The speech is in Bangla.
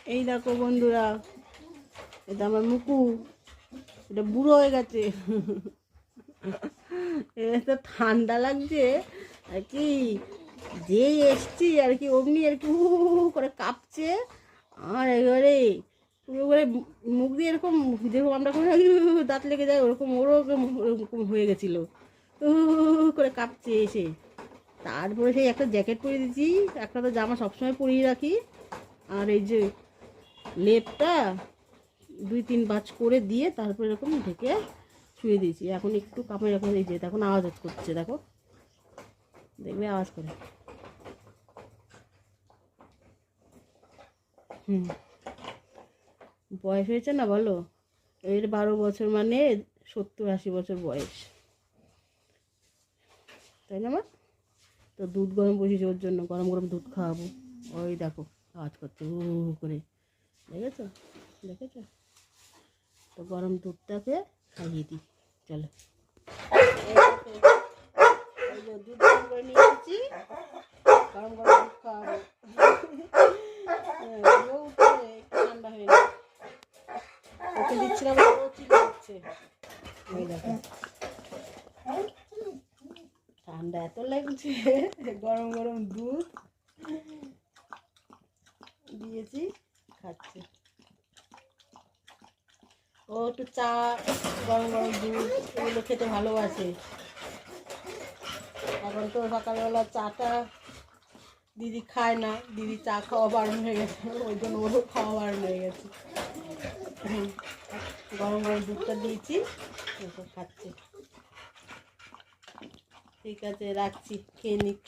এই দেখো বন্ধুরা, এটা আমার মুকু, এটা বুড়ো হয়ে গেছে। এটা ঠান্ডা লাগছে আর কি, যেই এসছি আর কি অমনি আর কি করে কাঁপছে। আর এবারে পুরো করে মুখ দিয়ে এরকম যেরকম আমরা করে দাঁত লেগে যায় ওরকম ওরও ওরকম হয়ে গেছিলো, করে কাঁপছে এসে। তারপরে সেই একটা জ্যাকেট পরিয়ে দিয়েছি, একটা তো জামা সবসময় পরিয়ে রাখি, আর এই যে লেপটা 2-3 ভাঁজ করে দিয়ে তারপরে এরকম ঢেকে শুয়ে দিয়েছি। এখন একটু কাপড় এখন এই যে এখন আওয়াজ করছে, দেখো দেখবে আওয়াজ করে। বয়স হয়েছে না বলো, এর 12 বছর মানে 70-80 বছর বয়স, তাই না মা? তো দুধ গরম বসিয়েছি ওর জন্য, গরম গরম দুধ খাওয়াবো। ওই দেখো আওয়াজ করছে করে, দেখেছো দেখেছো? তো গরম দুধটাকে খাইয়ে দিই, চলো। দুধ গরম করে নিয়ে এসেছি, গরম গরম দুধ খাওয়াবো। ঠান্ডা হয়ে গেছে, ওকে দিচ্ছিলাম, ও চিন্তা হচ্ছে। ওই দেখো ঠান্ডা এত লাগছে, গরম গরম দুধ দিয়েছি, খাচ্ছে। ও একটু চা, গরম গরম দুধ এগুলো খেতে ভালোবাসে। এখন তো সকালবেলা চাটা দিদি খায় না, দিদি চা খাওয়া বারণ হয়ে গেছে, ওই জন্য ওরও খাওয়া বারণ হয়ে গেছে। গরম গরম দুধটা দিয়েছি, ওসব খাচ্ছে। ঠিক আছে রাখছি, খেয়ে নিক।